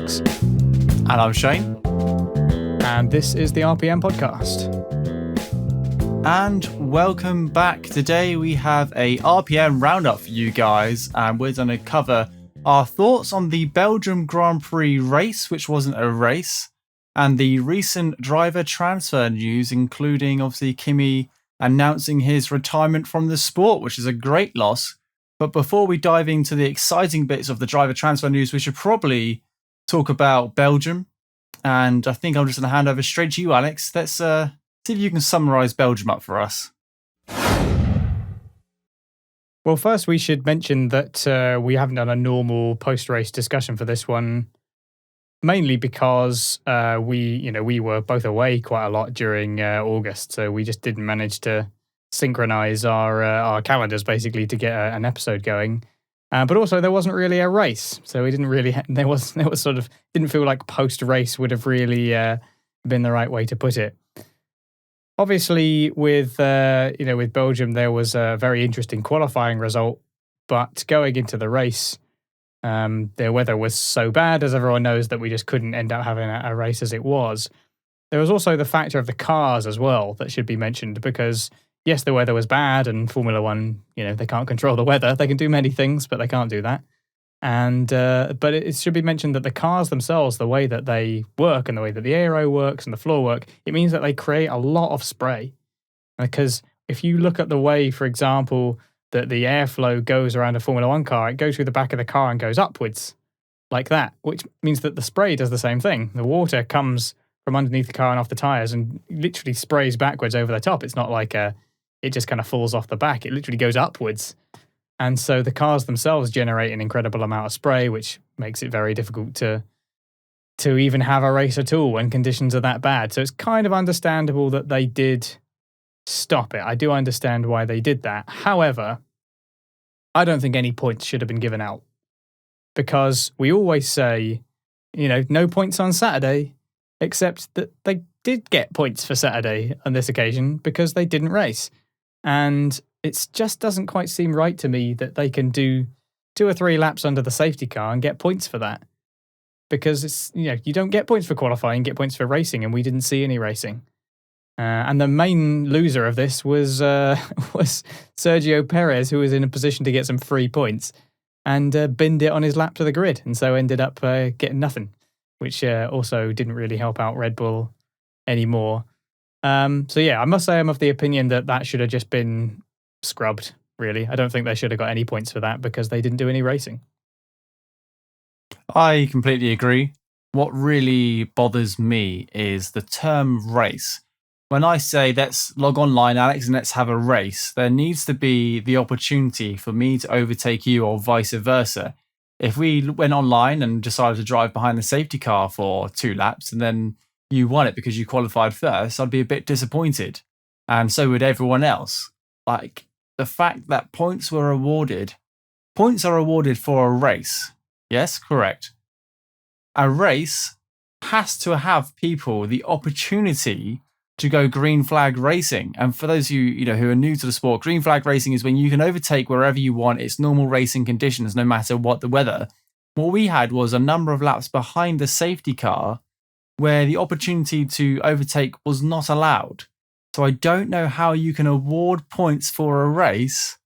Alex. And I'm Shane. And this is the RPM podcast. And welcome back. Today we have a RPM Roundup for you guys, and we're going to cover our thoughts on the Belgium Grand Prix race, which wasn't a race, and the recent driver transfer news, including obviously Kimi announcing his retirement from the sport, which is a great loss. But before we dive into the exciting bits of the driver transfer news, we should probably talk about Belgium. And I think I'm just going to hand over straight to you, Alex. Let's see if you can summarise Belgium up for us. Well, first we should mention that we haven't done a normal post-race discussion for this one, mainly because we were both away quite a lot during August, so we just didn't manage to synchronize our calendars basically to get an episode going. But also there wasn't really a race, so we didn't really there was sort of didn't feel like post-race would have really been the right way to put it. Obviously, with Belgium, there was a very interesting qualifying result, but going into the race, the weather was so bad, as everyone knows, that we just couldn't end up having a race as it was. There was also the factor of the cars as well that should be mentioned, because yes, the weather was bad, and Formula One, they can't control the weather. They can do many things, but they can't do that. And but it should be mentioned that the cars themselves, the way that they work and the way that the aero works and the floor work, it means that they create a lot of spray. Because if you look at the way, for example, that the airflow goes around a Formula One car, it goes through the back of the car and goes upwards like that, which means that the spray does the same thing. The water comes from underneath the car and off the tyres and literally sprays backwards over the top. It's not like it just kind of falls off the back. It literally goes upwards. And so the cars themselves generate an incredible amount of spray, which makes it very difficult to even have a race at all when conditions are that bad. So it's kind of understandable that they did stop it. I do understand why they did that. However, I don't think any points should have been given out, because we always say, no points on Saturday, except that they did get points for Saturday on this occasion because they didn't race. And it just doesn't quite seem right to me that they can do 2 or 3 laps under the safety car and get points for that. Because it's, you don't get points for qualifying, you get points for racing, and we didn't see any racing. And the main loser of this was Sergio Perez, who was in a position to get some free points and binned it on his lap to the grid, and so ended up getting nothing, which also didn't really help out Red Bull anymore. So yeah, I must say I'm of the opinion that should have just been scrubbed, really. I don't think they should have got any points for that because they didn't do any racing. I completely agree. What really bothers me is the term race. When I say let's log online, Alex, and let's have a race, there needs to be the opportunity for me to overtake you or vice versa. If we went online and decided to drive behind the safety car for 2 laps and then you won it because you qualified first, I'd be a bit disappointed. And so would everyone else. Like, the fact that points are awarded for a race. Yes, correct. A race has to have people the opportunity to go green flag racing. And for those of you, who are new to the sport, green flag racing is when you can overtake wherever you want. It's normal racing conditions, no matter what the weather. What we had was a number of laps behind the safety car where the opportunity to overtake was not allowed. So I don't know how you can award points for a race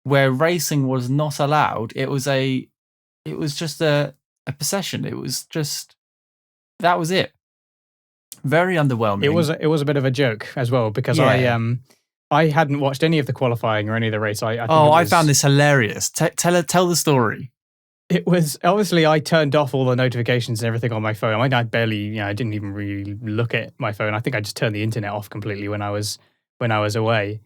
where racing was not allowed. It was just a procession. That was it. Very underwhelming. It was a bit of a joke as well, because I hadn't watched any of the qualifying or any of the race. I found this hilarious. Tell the story. It was, obviously, I turned off all the notifications and everything on my phone. I barely, I didn't even really look at my phone. I think I just turned the internet off completely when I was away.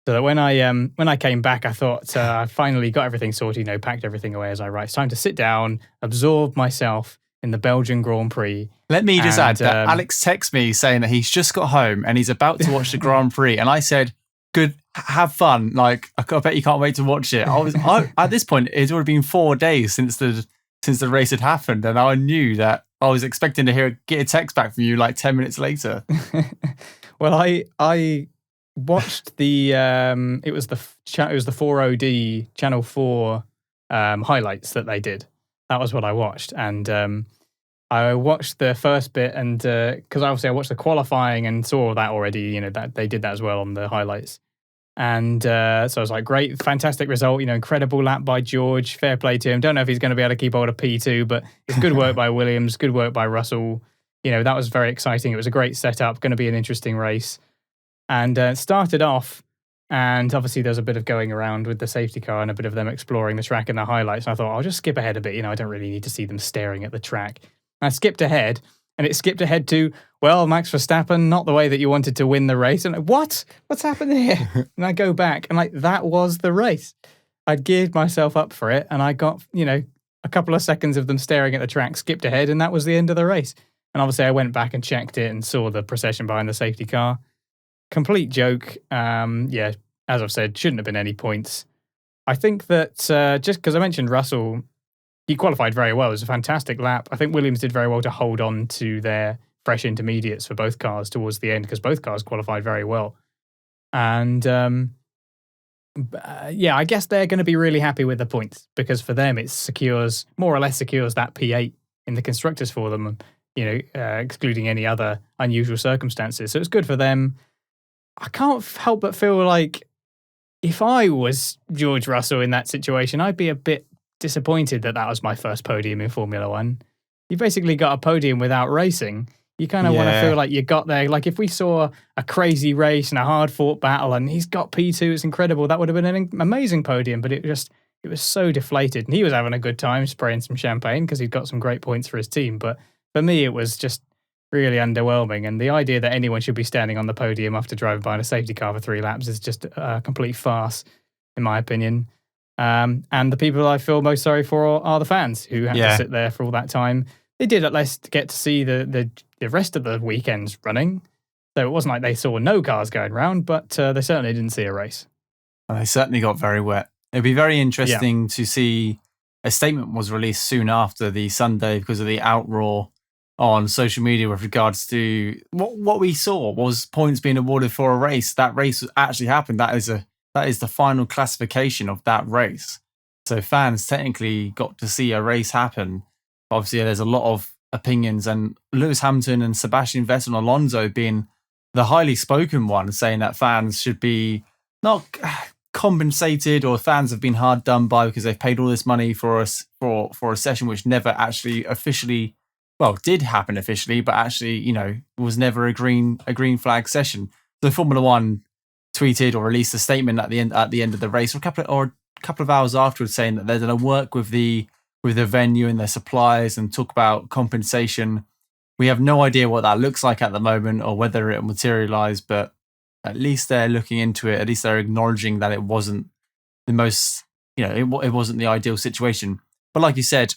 So that when I came back, I thought I finally got everything sorted, packed everything away as I write. It's time to sit down, absorb myself in the Belgian Grand Prix. Let me just add that Alex texted me saying that he's just got home and he's about to watch the Grand Prix, and I said, "Good, have fun. Like, I bet you can't wait to watch it." At this point, it's already been 4 days since the race had happened, and I knew that I was expecting to get a text back from you like 10 minutes later. Well, I watched the it was the 4OD Channel 4 highlights that they did. That was what I watched, and I watched the first bit, and because obviously I watched the qualifying and saw that already, that they did that as well on the highlights. And so I was like, great, fantastic result, incredible lap by George, fair play to him. Don't know if he's going to be able to keep hold of P2, but it's good work by Williams, good work by Russell. That was very exciting. It was a great setup, going to be an interesting race. And it started off, and obviously there's a bit of going around with the safety car and a bit of them exploring the track in the highlights. And I thought, I'll just skip ahead a bit. I don't really need to see them staring at the track. And I skipped ahead, and it skipped ahead to, well, Max Verstappen, not the way that you wanted to win the race. And what? What's happened here? And I go back, and that was the race. I'd geared myself up for it, and I got, a couple of seconds of them staring at the track, skipped ahead, and that was the end of the race. And obviously I went back and checked it and saw the procession behind the safety car. Complete joke. As I've said, shouldn't have been any points. I think that just because I mentioned Russell, he qualified very well. It was a fantastic lap. I think Williams did very well to hold on to their fresh intermediates for both cars towards the end because both cars qualified very well. And I guess they're going to be really happy with the points because for them it more or less secures that P8 in the constructors for them, excluding any other unusual circumstances. So it's good for them. I can't help but feel like if I was George Russell in that situation, I'd be a bit disappointed that was my first podium in Formula One. You basically got a podium without racing. You kind of want to feel like you got there. Like if we saw a crazy race and a hard-fought battle and he's got P2, it's incredible. That would have been an amazing podium, but it was so deflated. And he was having a good time spraying some champagne because he'd got some great points for his team. But for me, it was just really underwhelming. And the idea that anyone should be standing on the podium after driving behind a safety car for 3 laps is just a complete farce, in my opinion. And the people I feel most sorry for are the fans who had to sit there for all that time. They did at least get to see the rest of the weekends running. So it wasn't like they saw no cars going round, but they certainly didn't see a race. And they certainly got very wet. It'd be very interesting to see. A statement was released soon after the Sunday because of the outroar on social media with regards to what we saw was points being awarded for a race. That race actually happened. That is the final classification of that race. So fans technically got to see a race happen. Obviously, there's a lot of opinions, and Lewis Hamilton and Sebastian Vettel and Alonso being the highly spoken one, saying that fans should be not compensated, or fans have been hard done by because they've paid all this money for us for a session which never actually officially, did happen officially, but actually, was never a green flag session. So Formula One tweeted or released a statement at the end of the race, or a couple of hours afterwards, saying that they're going to work with the venue and their suppliers and talk about compensation. We have no idea what that looks like at the moment or whether it will materialize, but at least they're looking into it. At least they're acknowledging that it wasn't the most, it wasn't the ideal situation. But like you said,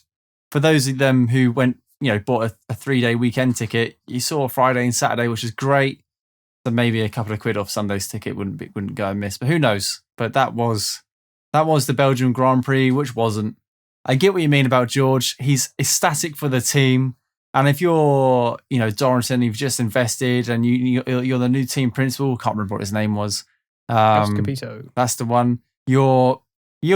for those of them who went, bought a 3-day weekend ticket, you saw Friday and Saturday, which is great. So maybe a couple of quid off Sunday's ticket wouldn't go amiss. But who knows? But that was the Belgian Grand Prix, which wasn't. I get what you mean about George. He's ecstatic for the team. And if you're, Dorrington, you've just invested and you're the new team principal, can't remember what his name was. Capito. That's the one. You'll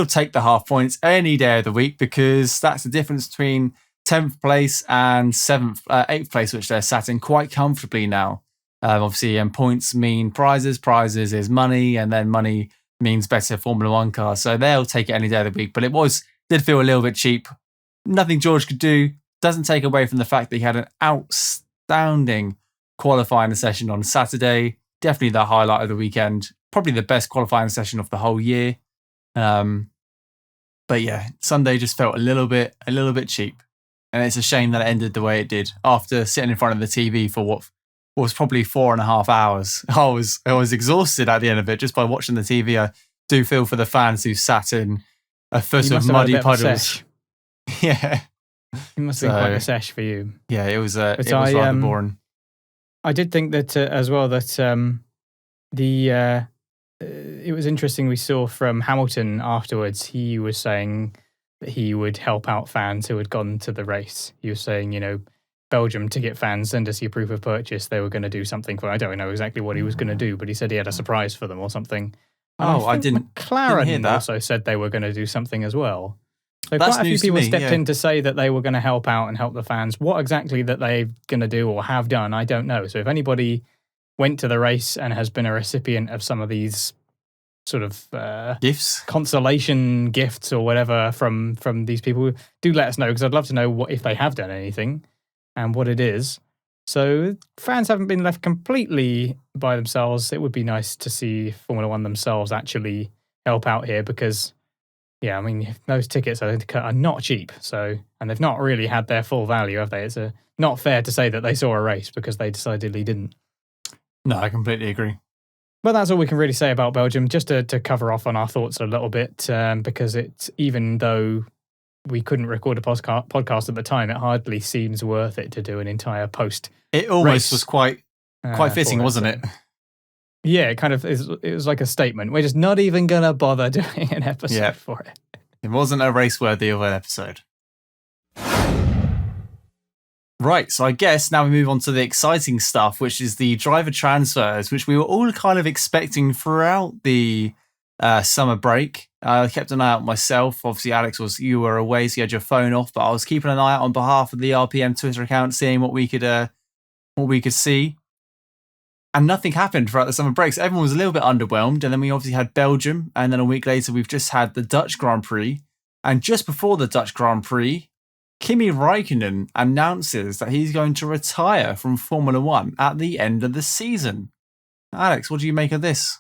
take the half points any day of the week because that's the difference between 10th place and 8th place, which they're sat in quite comfortably now. Obviously, and points mean prizes. Prizes is money, and then money means better Formula One cars. So they'll take it any day of the week. But did feel a little bit cheap. Nothing George could do. Doesn't take away from the fact that he had an outstanding qualifying session on Saturday. Definitely the highlight of the weekend. Probably the best qualifying session of the whole year. But yeah, Sunday just felt a little bit cheap. And it's a shame that it ended the way it did. After sitting in front of the TV for what was probably 4.5 hours, I was exhausted at the end of it just by watching the TV. I do feel for the fans who sat in a foot of muddy puddles. Yeah. It must have been quite a sesh for you. Yeah, it was rather boring. I did think that as well that it was interesting. We saw from Hamilton afterwards, he was saying that he would help out fans who had gone to the race. He was saying, Belgium ticket fans, send us your proof of purchase. They were going to do something for. I don't know exactly what he was going to do, but he said he had a surprise for them or something. And I didn't hear that. Also said they were going to do something as well. So That's quite a few news to people me, stepped yeah. in to say that they were going to help out and help the fans. What exactly that they're going to do or have done, I don't know. So if anybody went to the race and has been a recipient of some of these sort of Gifts. consolation gifts or whatever from these people, do let us know, because I'd love to know what if they have done anything and what it is. So fans haven't been left completely by themselves. It would be nice to see Formula One themselves actually help out here, because, yeah, I mean, those tickets are not cheap. So, and they've not really had their full value, have they? It's not fair to say that they saw a race, because they decidedly didn't. No, I completely agree. But that's all we can really say about Belgium. Just to cover off on our thoughts a little bit, because even though we couldn't record a podcast at the time, it hardly seems worth it to do an entire post. It almost was quite fitting, wasn't it? Yeah, it kind of is. It was like a statement. We're just not even going to bother doing an episode for it. It wasn't a race worthy of an episode. Right, so I guess now we move on to the exciting stuff, which is the driver transfers, which we were all kind of expecting throughout the summer break. I kept an eye out myself. Obviously, Alex, you were away, so you had your phone off, but I was keeping an eye out on behalf of the RPM Twitter account, seeing what we could see. And nothing happened throughout the summer break. So everyone was a little bit underwhelmed. And then we obviously had Belgium. And then a week later, we've just had the Dutch Grand Prix. And just before the Dutch Grand Prix, Kimi Raikkonen announces that he's going to retire from Formula One at the end of the season. Alex, what do you make of this?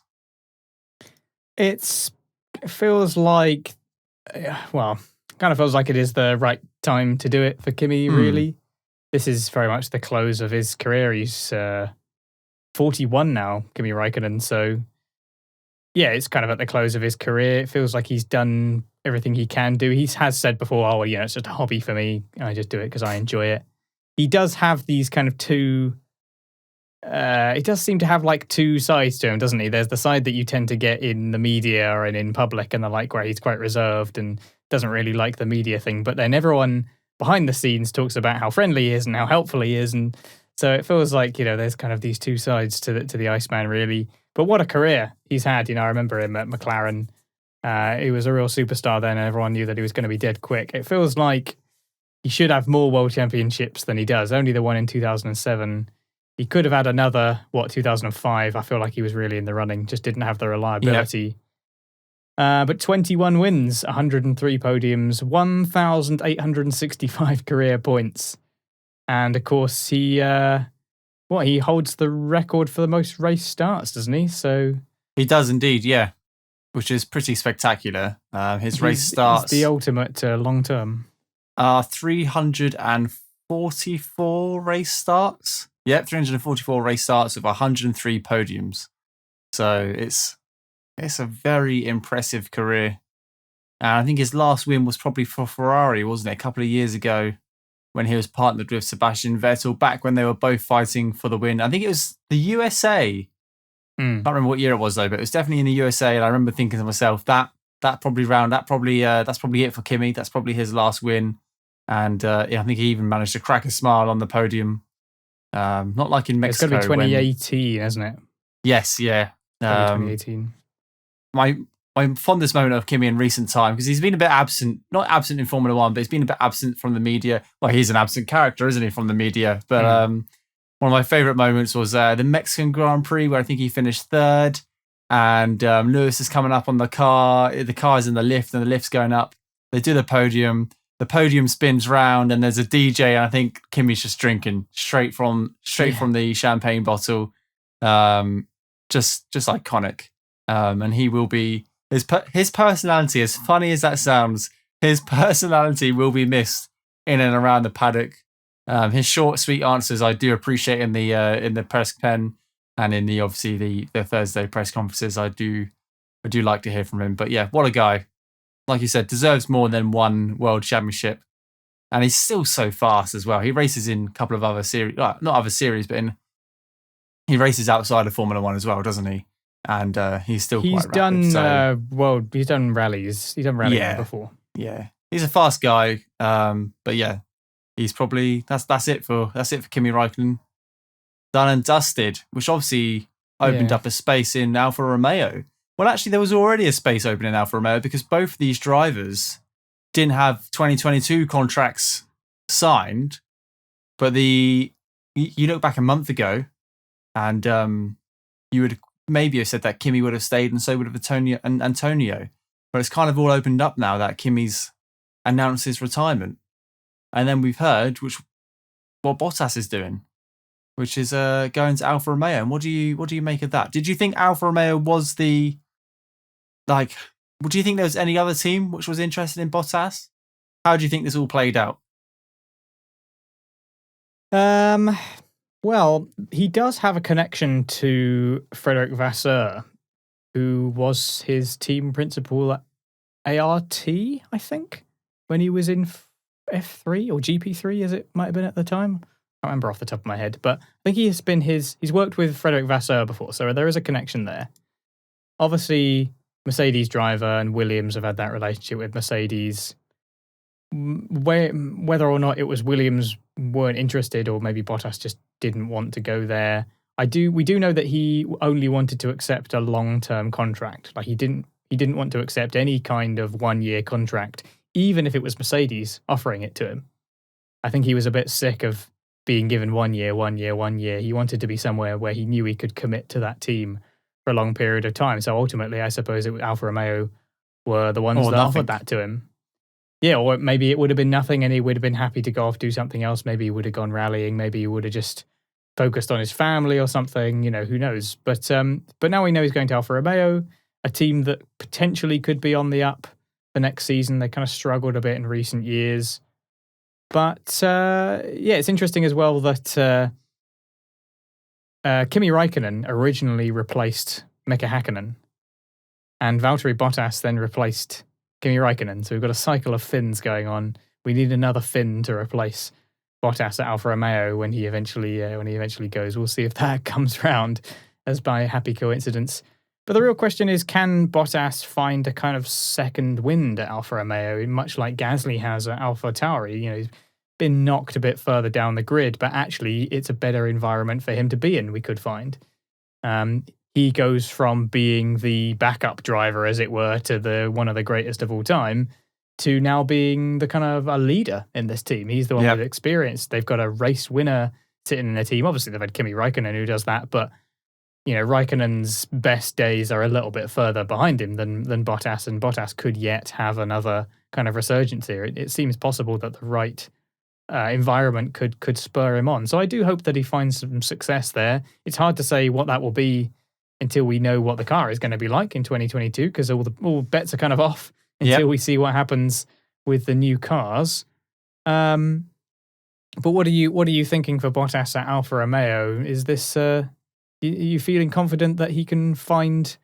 It feels like, kind of feels like it is the right time to do it for Kimi, really. This is very much the close of his career. He's 41 now, Kimi Raikkonen. So, yeah, it's kind of at the close of his career. It feels like he's done everything he can do. He has said before, it's just a hobby for me. I just do it because I enjoy it. He does have these kind of two... he does seem to have like two sides to him, doesn't he? There's the side that you tend to get in the media and in public and the like, where he's quite reserved and doesn't really like the media thing. But then everyone behind the scenes talks about how friendly he is and how helpful he is. And so it feels like, there's kind of these two sides to the Iceman, really. But what a career he's had. I remember him at McLaren. He was a real superstar then, and everyone knew that he was going to be dead quick. It feels like he should have more world championships than he does. Only the one in 2007. He could have had another, 2005. I feel like he was really in the running, just didn't have the reliability. Yep. But 21 wins, 103 podiums, 1,865 career points. And of course, he holds the record for the most race starts, doesn't he? So he does indeed, yeah, which is pretty spectacular. His race starts... He's the ultimate long term. 344 race starts. Yep, 344 race starts with 103 podiums. So it's a very impressive career. And I think his last win was probably for Ferrari, wasn't it? A couple of years ago when he was partnered with Sebastian Vettel, back when they were both fighting for the win. I think it was the USA. Can't remember what year it was though, but it was definitely in the USA. And I remember thinking to myself, that's probably it for Kimi. That's probably his last win. And I think he even managed to crack a smile on the podium. Not like in Mexico. It's going to be 2018, isn't it? Yes, yeah. 2018. My fondest moment of Kimi in recent time, because he's been a bit absent, not absent in Formula One, but he's been a bit absent from the media. Well, he's an absent character, isn't he, from the media? But one of my favourite moments was the Mexican Grand Prix, where I think he finished third, and Lewis is coming up on the car. The car's in the lift, and the lift's going up. They do the podium. The podium spins round, and there's a DJ, and I think Kimi's just drinking straight from the champagne bottle. Just iconic. And he will be his personality, as funny as that sounds, his personality will be missed in and around the paddock. His short, sweet answers I do appreciate in the press pen and in the Thursday press conferences. I do like to hear from him. But yeah, what a guy. Like you said, deserves more than one world championship. And he's still so fast as well. He races in a couple of other series, not other series, but he races outside of Formula One as well, doesn't he? And he's still quite rapid. He's done rallies. He's done rallying before. Yeah, he's a fast guy. But yeah, he's probably that's it for Kimi Raikkonen. Done and dusted, which obviously opened up a space in Alfa Romeo. Well, actually, there was already a space open in Alfa Romeo because both of these drivers didn't have 2022 contracts signed, but you look back a month ago, and you would maybe have said that Kimi would have stayed, and so would have Antonio. But it's kind of all opened up now that Kimi's announced his retirement, and then we've heard what Bottas is doing, which is going to Alfa Romeo. And what do you make of that? Did you think Alfa Romeo was do you think there was any other team which was interested in Bottas? How do you think this all played out? Well, he does have a connection to Frederick Vasseur, who was his team principal at ART, I think, when he was in F3 or GP3, as it might have been at the time. I can't remember off the top of my head, but I think he's worked with Frederick Vasseur before, so there is a connection there. Obviously, Mercedes driver and Williams have had that relationship with Mercedes. Whether or not it was Williams weren't interested, or maybe Bottas just didn't want to go there. We do know that he only wanted to accept a long-term contract. Like he didn't want to accept any kind of 1-year contract, even if it was Mercedes offering it to him. I think he was a bit sick of being given 1 year. He wanted to be somewhere where he knew he could commit to that team for a long period of time. So ultimately, I suppose Alfa Romeo were the ones that offered that to him. Yeah, or maybe it would have been nothing and he would have been happy to go off, do something else. Maybe he would have gone rallying. Maybe he would have just focused on his family or something, who knows. But now we know he's going to Alfa Romeo, a team that potentially could be on the up for next season. They kind of struggled a bit in recent years. But it's interesting as well that Kimi Raikkonen originally replaced Mika Häkkinen, and Valtteri Bottas then replaced Kimi Raikkonen. So we've got a cycle of Finns going on. We need another Finn to replace Bottas at Alfa Romeo when he eventually goes. We'll see if that comes round as by a happy coincidence. But the real question is, can Bottas find a kind of second wind at Alfa Romeo, much like Gasly has at AlphaTauri? He's been knocked a bit further down the grid, but actually it's a better environment for him to be in, we could find. He goes from being the backup driver, as it were, to one of the greatest of all time, to now being the kind of a leader in this team. He's the one with experience. They've got a race winner sitting in their team. Obviously, they've had Kimi Raikkonen who does that, but Raikkonen's best days are a little bit further behind him than Bottas, and Bottas could yet have another kind of resurgence here. It seems possible that the right environment could spur him on. So I do hope that he finds some success there. It's hard to say what that will be until we know what the car is going to be like in 2022, because all bets are kind of off until we see what happens with the new cars. But what are you thinking for Bottas at Alfa Romeo? Is this are you feeling confident that he can find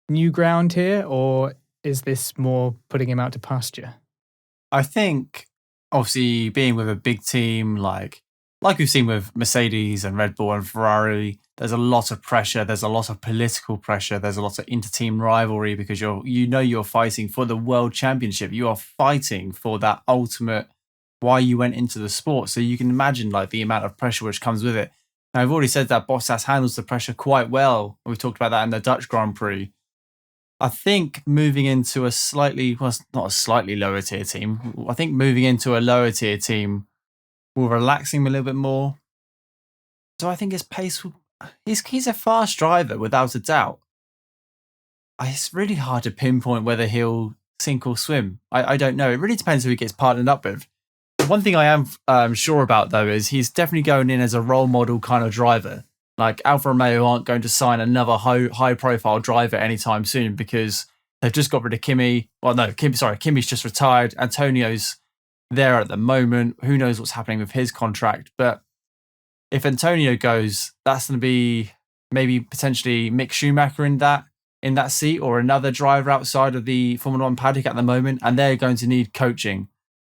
new ground here, or is this more putting him out to pasture? I think, obviously, being with a big team like we've seen with Mercedes and Red Bull and Ferrari, there's a lot of pressure. There's a lot of political pressure. There's a lot of inter-team rivalry because you're fighting for the world championship. You are fighting for that ultimate why you went into the sport. So you can imagine the amount of pressure which comes with it. Now, I've already said that Bottas handles the pressure quite well. We've talked about that in the Dutch Grand Prix. I think moving into a not a slightly lower tier team. I think moving into a lower tier team will relax him a little bit more. So I think his pace will. He's a fast driver without a doubt. It's really hard to pinpoint whether he'll sink or swim. I don't know. It really depends who he gets partnered up with. One thing I am sure about, though, is he's definitely going in as a role model kind of driver. Like Alfa Romeo aren't going to sign another high profile driver anytime soon because they've just got rid of Kimi. Well, no, Kimi's just retired. Antonio's there at the moment. Who knows what's happening with his contract? But if Antonio goes, that's going to be maybe potentially Mick Schumacher in that seat, or another driver outside of the Formula One paddock at the moment, and they're going to need coaching.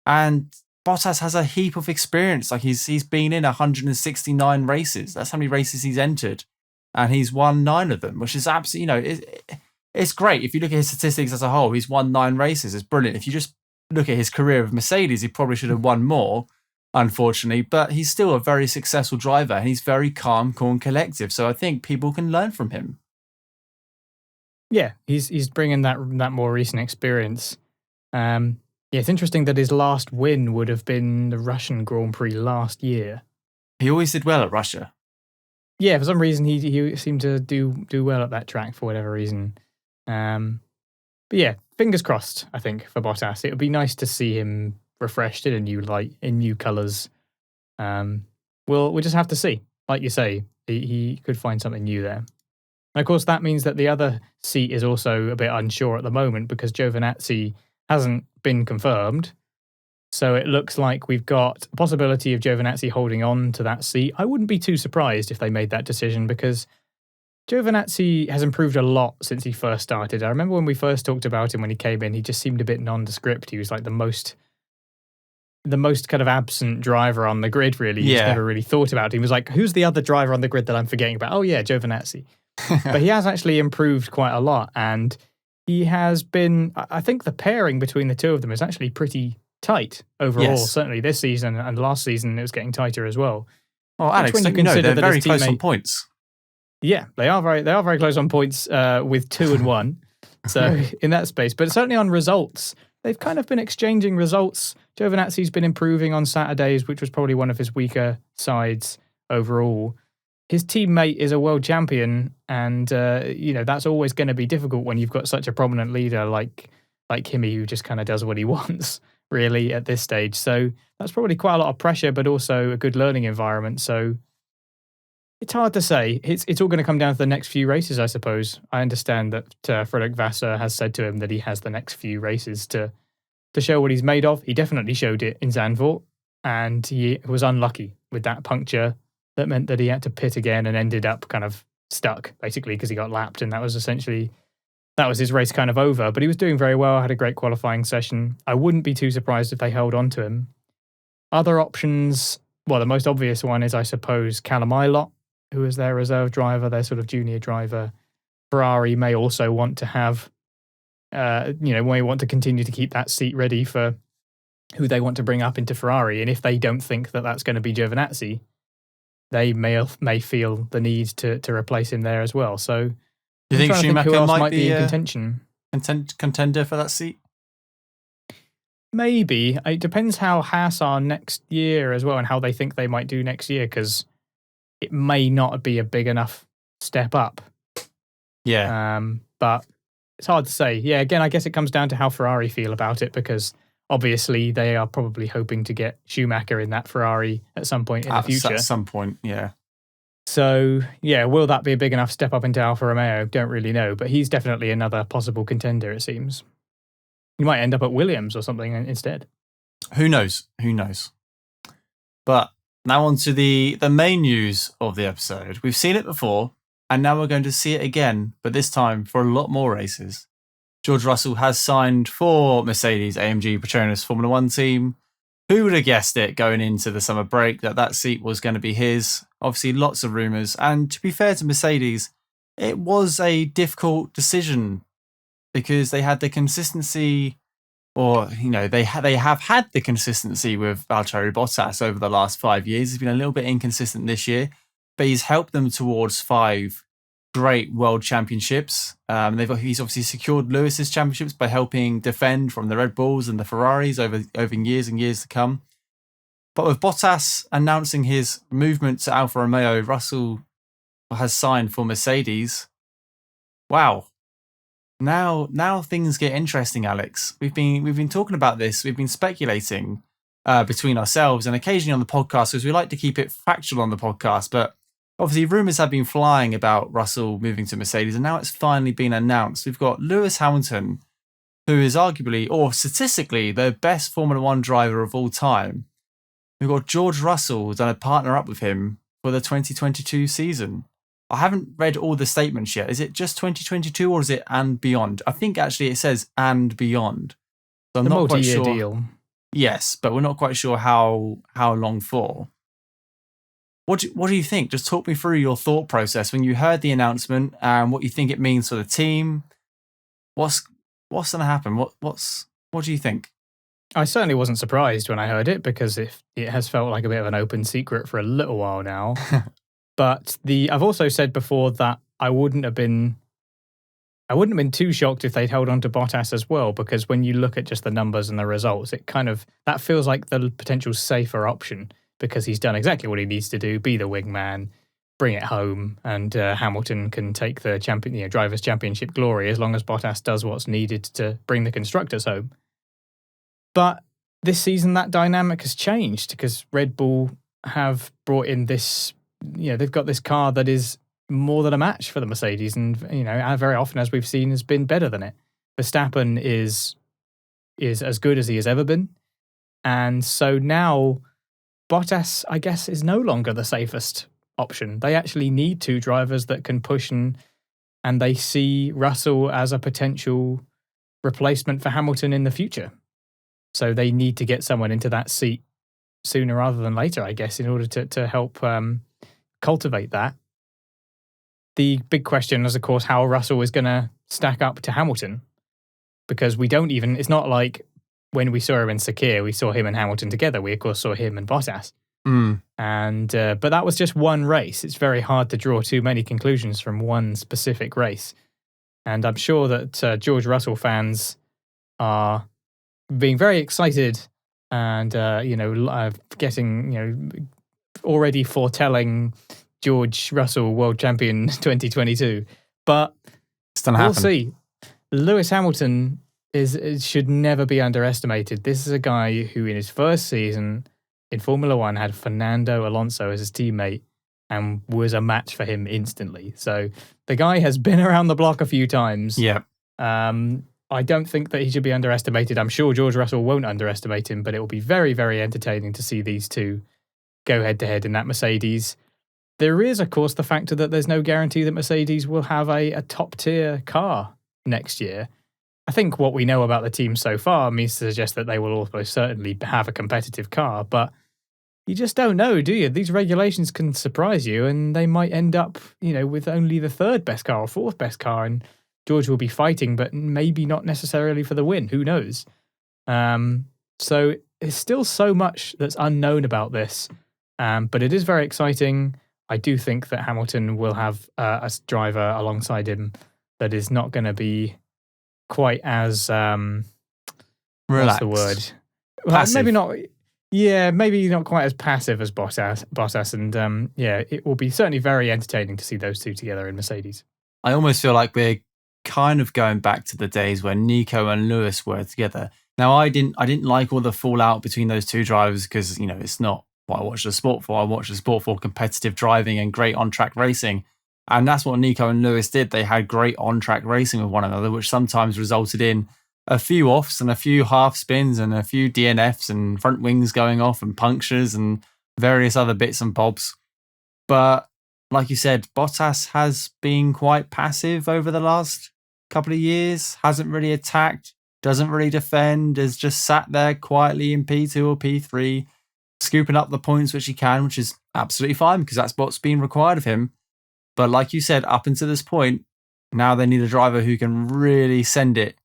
And Bottas has a heap of experience. Like he's been in 169 races. That's how many races he's entered, and he's won 9 of them, which is absolutely, it's great. If you look at his statistics as a whole, he's won 9 races. It's brilliant. If you just look at his career with Mercedes, he probably should have won more, unfortunately, but he's still a very successful driver and he's very calm, cool, and collective. So I think people can learn from him. Yeah, he's bringing that more recent experience. Yeah, it's interesting that his last win would have been the Russian Grand Prix last year. He always did well at Russia. Yeah, for some reason he seemed to do well at that track for whatever reason. But yeah, fingers crossed, I think, for Bottas. It would be nice to see him refreshed in a new light, in new colours. We'll just have to see. Like you say, he could find something new there. And of course, that means that the other seat is also a bit unsure at the moment because Giovinazzi hasn't been confirmed. So it looks like we've got a possibility of Giovinazzi holding on to that seat. I wouldn't be too surprised if they made that decision because Giovinazzi has improved a lot since he first started. I remember when we first talked about him when he came in, he just seemed a bit nondescript. He was like the most kind of absent driver on the grid, really. You just never really thought about it. He was like, who's the other driver on the grid that I'm forgetting about? Oh, yeah, Giovinazzi. But he has actually improved quite a lot. And he has been, I think the pairing between the two of them is actually pretty tight overall. Yes. Certainly this season and last season, it was getting tighter as well. Oh, Alex, don't you know, they're very close on points. Yeah, they are very close on points with 2 and 1. So in that space, but certainly on results, they've kind of been exchanging results. Giovinazzi's been improving on Saturdays, which was probably one of his weaker sides overall. His teammate is a world champion, and that's always going to be difficult when you've got such a prominent leader like Kimi, who just kind of does what he wants, really, at this stage. So that's probably quite a lot of pressure, but also a good learning environment. So it's hard to say. It's all going to come down to the next few races, I suppose. I understand that Frederick Vasseur has said to him that he has the next few races to show what he's made of. He definitely showed it in Zandvoort, and he was unlucky with that puncture that meant that he had to pit again and ended up kind of stuck, basically, because he got lapped, and that was his race kind of over. But he was doing very well, had a great qualifying session. I wouldn't be too surprised if they held on to him. Other options, well, the most obvious one is, I suppose, Callum Ilott, who is their reserve driver, their sort of junior driver. Ferrari may also want to have, may want to continue to keep that seat ready for who they want to bring up into Ferrari. And if they don't think that that's going to be Giovinazzi, they may feel the need to replace him there as well. So do you think Schumacher might be in contention? Contender for that seat? Maybe. It depends how Haas are next year as well and how they think they might do next year, because it may not be a big enough step up. Yeah. But it's hard to say. Yeah, again, I guess it comes down to how Ferrari feel about it, because obviously they are probably hoping to get Schumacher in that Ferrari at some point in the future. At some point, yeah. So, yeah, will that be a big enough step up into Alfa Romeo? Don't really know, but he's definitely another possible contender, it seems. He might end up at Williams or something instead. Who knows? But now on to the main news of the episode. We've seen it before, and now we're going to see it again, but this time for a lot more races. George Russell has signed for Mercedes AMG Petronas Formula One team. Who would have guessed it going into the summer break that seat was going to be his? Obviously, lots of rumours. And to be fair to Mercedes, it was a difficult decision because they had the consistency, or, they have had the consistency with Valtteri Bottas over the last 5 years. He's been a little bit inconsistent this year, but he's helped them towards 5 great world championships. He's obviously secured Lewis's championships by helping defend from the Red Bulls and the Ferraris over years and years to come. But with Bottas announcing his movement to Alfa Romeo, Russell has signed for Mercedes. Wow. Now things get interesting, Alex. We've been talking about this. We've been speculating between ourselves and occasionally on the podcast, because we like to keep it factual on the podcast. But obviously, rumours have been flying about Russell moving to Mercedes, and now it's finally been announced. We've got Lewis Hamilton, who is arguably, or statistically, the best Formula One driver of all time. We've got George Russell done a partner up with him for the 2022 season. I haven't read all the statements yet. Is it just 2022 or is it and beyond? I think actually it says and beyond. So I'm not quite sure. Deal. Yes, but we're not quite sure how long for. What do you think? Just talk me through your thought process when you heard the announcement and what you think it means for the team. What's going to happen? What do you think? I certainly wasn't surprised when I heard it, because it has felt like a bit of an open secret for a little while now. But I've also said before that I wouldn't have been I wouldn't have been too shocked if they'd held on to Bottas as well, because when you look at just the numbers and the results, it kind of, that feels like the potential safer option, because he's done exactly what he needs to do, be the wingman, bring it home, and Hamilton can take the Drivers' Championship glory as long as Bottas does what's needed to bring the constructors home. But this season, that dynamic has changed because Red Bull have brought in this, they've got this car that is more than a match for the Mercedes, and very often, as we've seen, has been better than it. Verstappen is as good as he has ever been, and so now Bottas, I guess, is no longer the safest option. They actually need two drivers that can push, and they see Russell as a potential replacement for Hamilton in the future. So they need to get someone into that seat sooner rather than later, I guess, in order to help cultivate that. The big question is, of course, how Russell is going to stack up to Hamilton, because it's not like when we saw him in Sakir, we saw him and Hamilton together. We, of course, saw him and Bottas. But that was just one race. It's very hard to draw too many conclusions from one specific race. And I'm sure that George Russell fans are being very excited and, getting, already foretelling George Russell World Champion 2022. But we'll see. Lewis Hamilton should never be underestimated. This is a guy who in his first season in Formula One had Fernando Alonso as his teammate and was a match for him instantly. So the guy has been around the block a few times. Yeah. I don't think that he should be underestimated. I'm sure George Russell won't underestimate him, but it will be very, very entertaining to see these two go head-to-head in that Mercedes. There is, of course, the factor that there's no guarantee that Mercedes will have a top-tier car next year. I think what we know about the team so far means to suggest that they will almost certainly have a competitive car, but you just don't know, do you? These regulations can surprise you, and they might end up, with only the third best car or fourth best car, and George will be fighting, but maybe not necessarily for the win. Who knows? So there's still so much that's unknown about this, but it is very exciting. I do think that Hamilton will have a driver alongside him that is not going to be quite as relaxed. What's the word? Well, maybe not. Yeah, maybe not quite as passive as Bottas, and it will be certainly very entertaining to see those two together in Mercedes. I almost feel like we're kind of going back to the days when Nico and Lewis were together. Now, I didn't like all the fallout between those two drivers because it's not what I watch the sport for. I watch the sport for competitive driving and great on-track racing. And that's what Nico and Lewis did. They had great on-track racing with one another, which sometimes resulted in a few offs and a few half spins and a few DNFs and front wings going off and punctures and various other bits and bobs. But like you said, Bottas has been quite passive over the last couple of years, hasn't really attacked, doesn't really defend, has just sat there quietly in P2 or P3, scooping up the points which he can, which is absolutely fine because that's what's been required of him. But like you said, up until this point, now they need a driver who can really send it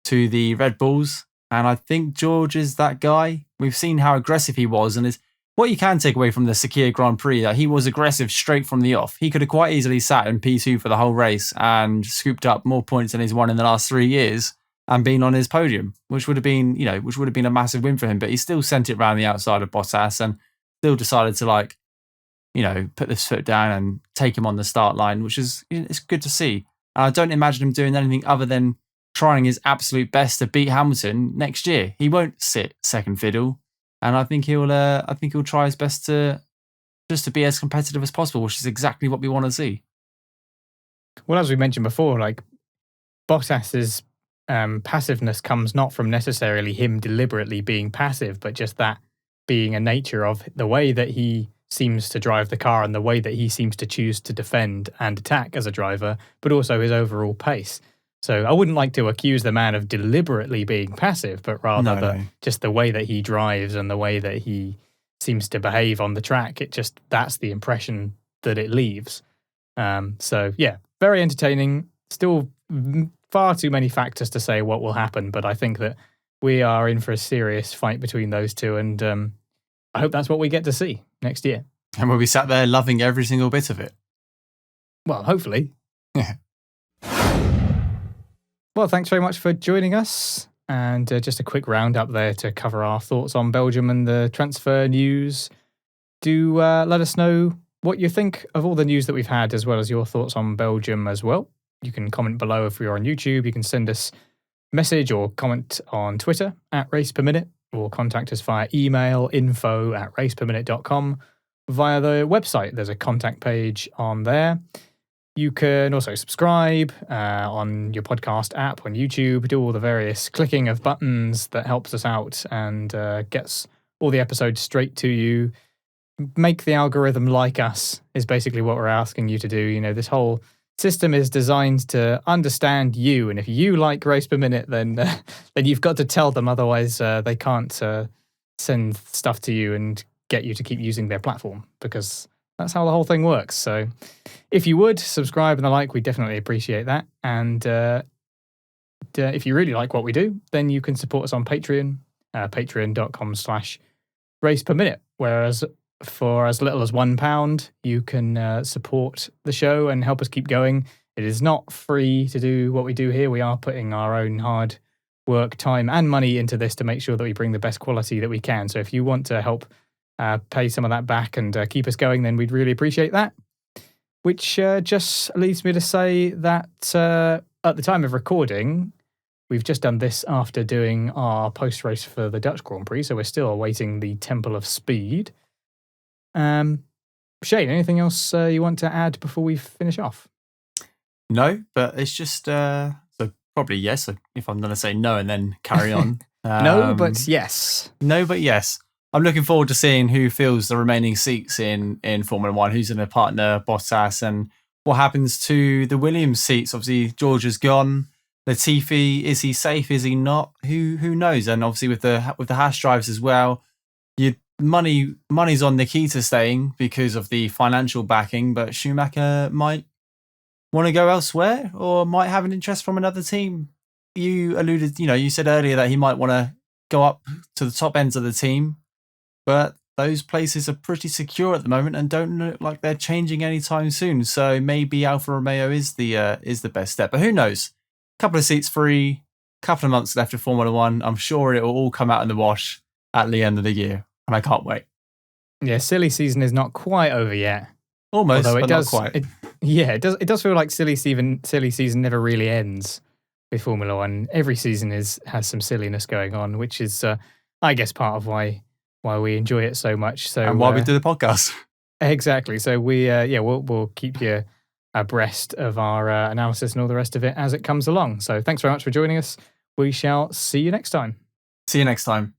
to the Red Bulls. And I think George is that guy. We've seen how aggressive he was. And it's what you can take away from the Sakir Grand Prix, that he was aggressive straight from the off. He could have quite easily sat in P2 for the whole race and scooped up more points than he's won in the last 3 years and been on his podium, which would have been, a massive win for him. But he still sent it around the outside of Bottas and still decided to put this foot down and take him on the start line, which is, it's good to see. And I don't imagine him doing anything other than trying his absolute best to beat Hamilton next year. He won't sit second fiddle, and I think he'll try his best to be as competitive as possible, which is exactly what we want to see. Well, as we mentioned before, Bottas's passiveness comes not from necessarily him deliberately being passive, but just that being a nature of the way that he seems to drive the car and the way that he seems to choose to defend and attack as a driver, but also his overall pace. So I wouldn't like to accuse the man of deliberately being passive, but rather just the way that he drives and the way that he seems to behave on the track. That's the impression that it leaves. So yeah, very entertaining. Still far too many factors to say what will happen, but I think that we are in for a serious fight between those two, and I hope that's what we get to see next year. And we'll be sat there loving every single bit of it. Well, hopefully. Yeah. Well, thanks very much for joining us. And just a quick roundup there to cover our thoughts on Belgium and the transfer news. Do let us know what you think of all the news that we've had, as well as your thoughts on Belgium as well. You can comment below if you're on YouTube. You can send us a message or comment on Twitter at RacePerMinute, or contact us via email info@raceperminute.com. Via the website, there's a contact page on there. You can also subscribe on your podcast app on YouTube, do all the various clicking of buttons that helps us out and gets all the episodes straight to you. Make the algorithm like us is basically what we're asking you to do. You know, this whole system is designed to understand you, and if you like Race Per Minute, then you've got to tell them, otherwise they can't send stuff to you and get you to keep using their platform, because that's how the whole thing works. So if you would subscribe and the like, we definitely appreciate that. And if you really like what we do, then you can support us on Patreon, patreon.com/RacePerMinute, whereas for as little as £1, you can support the show and help us keep going. It is not free to do what we do here. We are putting our own hard work, time, and money into this to make sure that we bring the best quality that we can. So if you want to help pay some of that back and keep us going, then we'd really appreciate that. Which just leads me to say that at the time of recording, we've just done this after doing our post-race for the Dutch Grand Prix, so we're still awaiting the Temple of Speed. Shane, anything else you want to add before we finish off? No, but it's just so probably yes. If I'm going to say no and then carry on. No, but yes. No, but yes. I'm looking forward to seeing who fills the remaining seats in Formula One, who's going to partner Bottas, and what happens to the Williams seats. Obviously, George is gone. Latifi, is he safe? Is he not? Who knows? And obviously with the Haas drives as well, money's on Nikita staying because of the financial backing, but Schumacher might want to go elsewhere or might have an interest from another team. You said earlier that he might want to go up to the top ends of the team, but those places are pretty secure at the moment and don't look like they're changing anytime soon. So maybe Alfa Romeo is the best step, but who knows? Couple of seats free, couple of months left of Formula One. I'm sure it will all come out in the wash at the end of the year, and I can't wait. Yeah, silly season is not quite over yet. Almost, although but not quite. It does feel like silly season never really ends with Formula One. Every season has some silliness going on, which is, I guess, part of why we enjoy it so much. So and why we do the podcast. Exactly. So we'll keep you abreast of our analysis and all the rest of it as it comes along. So thanks very much for joining us. We shall see you next time. See you next time.